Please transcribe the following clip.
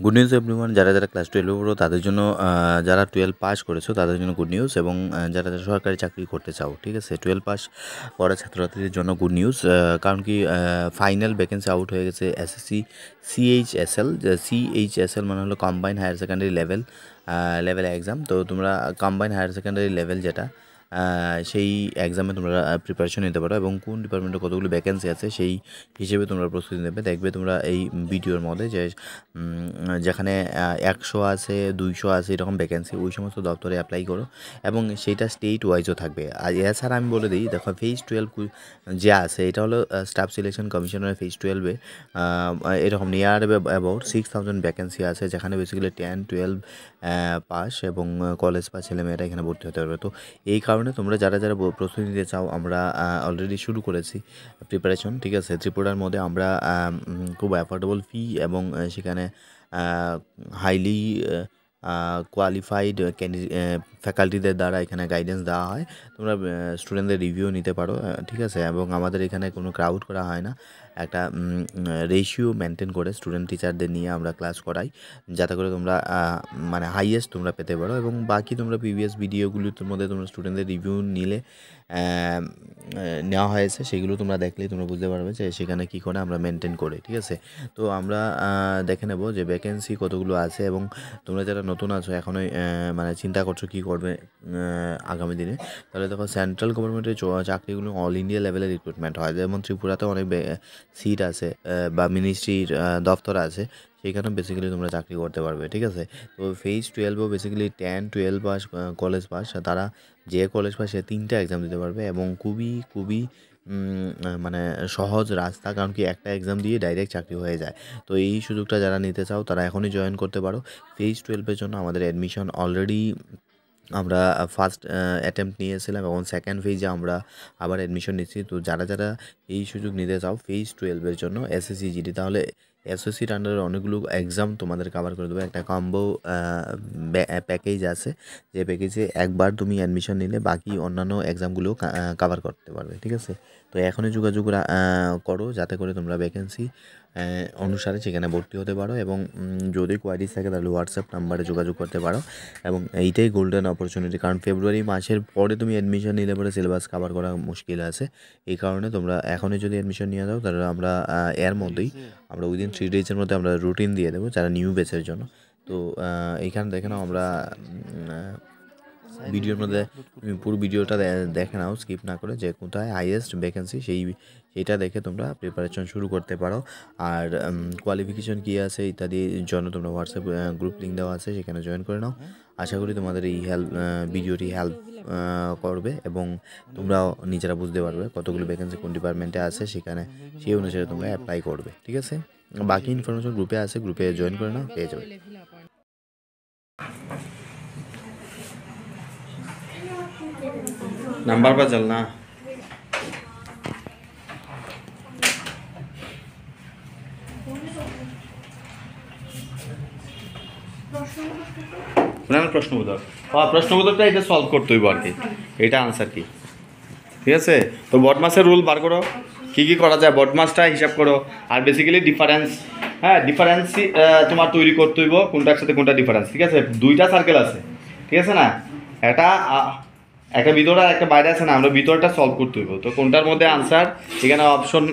Good news everyone, যারা যারা class 12 পড়ো তাদের জন্য, যারা 12 পাস করেছো তাদের জন্য গুড নিউজ, এবং যারা যারা সরকারি চাকরি করতে চাও, ঠিক আছে, 12 পাস করা ছাত্রছাত্রীদের জন্য গুড নিউজ। কারণ কি, ফাইনাল ভ্যাকেন্সি আউট হয়ে গেছে এসএসসি সিএইচএসএল। সিএইচএসএল মানে হলো combined higher secondary level exam. তো তোমরা কম্বাইন্ড হায়ার সেকেন্ডারি লেভেল যেটা, সেই এক্সামে তোমরা প্রিপারেশন নিতে পারো, এবং কোন ডিপার্টমেন্টে কতগুলো ভ্যাকেন্সি আছে সেই হিসেবে তোমরা প্রস্তুতি নেবে। দেখবে তোমরা এই ভিডিওর মধ্যে যে যেখানে 100 আছে, 200 আছে এরকম ভ্যাকেন্সি, ওই সমস্ত দপ্তরে অ্যাপ্লাই করো, এবং সেইটা স্টেট ওয়াইজও থাকবে। আর এছাড়া আমি বলে দিই, দেখো ফেজ 12 যে আছে এটা হলো স্টাফ সিলেকশন কমিশনের ফেজ 12-এ এরকম নিয়ার অ্যাবাউট 6000 ভ্যাকেন্সি আছে, যেখানে বেসিক্যালি 10-12 পাস এবং কলেজ পাস ছেলেমেয়েরা এখানে ভর্তি হতে পারবে। তো এই কারণে তোমরা যারা যারা প্রস্তুতি নিতে চাও, আমরা অলরেডি শুরু করেছি প্রিপারেশন, ঠিক আছে। ত্রিপুরার মধ্যে আমরা খুব অ্যাফোর্ডেবল ফি এবং সেখানে হাইলি কোয়ালিফাইড ফ্যাকাল্টিদের দ্বারা এখানে গাইডেন্স দেওয়া হয়। তোমরা স্টুডেন্টদের রিভিউ নিতে পারো, ঠিক আছে। এবং আমাদের এখানে কোনো ক্রাউড করা হয় না, একটা রেশিও মেনটেন করে স্টুডেন্ট টিচারদের নিয়ে আমরা ক্লাস করাই, যাতে করে তোমরা মানে হাইয়েস্ট তোমরা পেতে পারো। এবং বাকি তোমরা প্রিভিয়াস ভিডিওগুলোর মধ্যে তোমরা স্টুডেন্টদের রিভিউ নিলে নেওয়া হয়েছে, সেগুলো তোমরা দেখলেই তোমরা বুঝতে পারবে যে সেখানে কী করে আমরা মেনটেন করি, ঠিক আছে। তো আমরা দেখে নেব যে ভ্যাকেন্সি কতগুলো আছে, এবং তোমরা যারা নতুন আছো এখনই মানে চিন্তা করছো কী করবে আগামী দিনে, তাহলে দেখো সেন্ট্রাল গভর্নমেন্টের চাকরিগুলো অল ইন্ডিয়া লেভেলের রিক্রুটমেন্ট হয়। যেমন ত্রিপুরাতে অনেক সিট আছে বা মিনিস্ট্রির দফতর আছে, সেইখানে বেসিক্যালি তোমরা চাকরি করতে পারবে, ঠিক আছে। তো ফেজ 12ও বেসিক্যালি 10-12 পাস কলেজ পাস, তারা যে কলেজ পাস সে 3টা এক্সাম দিতে পারবে, এবং খুবই খুবই মানে সহজ রাস্তা, কারণ কি একটা এক্সাম দিয়ে ডাইরেক্ট চাকরি হয়ে যায়। তো এই সুযোগটা যারা নিতে চাও তারা এখনই জয়েন করতে পারো। ফেজ 12-এর জন্য আমাদের অ্যাডমিশন অলরেডি আমরা ফার্স্ট অ্যাটেম্প্ট নিয়েছিলাম, এবং সেকেন্ড ফেজে আমরা আবার অ্যাডমিশন নিচ্ছি। তো যারা যারা এই সুযোগ নিতে চাও ফেজ 12-এর জন্য এসএসসি জিডি, তাহলে এসএসসির আন্ডারে অনেকগুলো এক্সাম তোমাদের কভার করে দেবে। একটা কম্বো প্যাকেজ আছে, যে প্যাকেজে একবার তুমি অ্যাডমিশন নিলে বাকি অন্যান্য এক্সামগুলো কভার করতে পারবে, ঠিক আছে। তো এখনই যোগাযোগ করো, যাতে করে তোমরা ভ্যাকেন্সি অনুসারে সেখানে ভর্তি হতে পারো, এবং যদি কোয়ারিজ থাকে তাহলে হোয়াটসঅ্যাপ নাম্বারে যোগাযোগ করতে পারো। এবং এইটাই গোল্ডেন অপরচুনিটি, কারণ ফেব্রুয়ারি মাসের পরে তুমি অ্যাডমিশন নিলে পরে সিলেবাস কভার করা মুশকিল আছে। এই কারণে তোমরা এখনই যদি অ্যাডমিশন নিয়ে যাও, তাহলে আমরা এর মধ্যেই আমরা উইদিন 3 ডেজের মধ্যে আমরা রুটিন দিয়ে দেবো যারা নিউ ব্যাচের জন্য। তো এইখানে দেখে নাও, আমরা ভিডিওর মধ্যে তুমি পুরো ভিডিওটা দেখে নাও স্কিপ না করে, যে কোথায় হাইয়েস্ট ভ্যাকেন্সি সেইটা দেখে তোমরা প্রিপারেশন শুরু করতে পারো। আর কোয়ালিফিকেশন কী আছে ইত্যাদির জন্য তোমরা হোয়াটসঅ্যাপ গ্রুপ লিঙ্ক দেওয়া আছে, সেখানে জয়েন করে নাও। আশা করি তোমাদের এই ভিডিওটি হেল্প করবে, এবং তোমরাও নিজেরা বুঝতে পারবে কতগুলো ভ্যাকেন্সি কোন ডিপার্টমেন্টে আছে, সেখানে সেই অনুসারে তোমরা অ্যাপ্লাই করবে, ঠিক আছে। বাকি ইনফরমেশন গ্রুপে আছে, গ্রুপে জয়েন করে নাও, পেয়ে যাবে। नंबर पर चलना। প্রশ্ন উত্তর, হ্যাঁ প্রশ্ন উত্তরটা এটা সলভ করতে হইব আর কি, এটা আনসার কি, ঠিক আছে। তো বটমাসের রুল বার করো, কী কী করা যায় বটমাসটা হিসাব করো। আর বেসিক্যালি ডিফারেন্স, হ্যাঁ ডিফারেন্সই তোমার তৈরি করতে হইব, কোনটার সাথে কোনটা ডিফারেন্স, ঠিক আছে। 2টা সার্কেল আছে, ঠিক আছে না, একটা ভিতরে একটা বাইরে আছে না, আমরা ভিতরটা সলভ করতে হইব। তো কোনটার মধ্যে আনসার, এখানে অপশন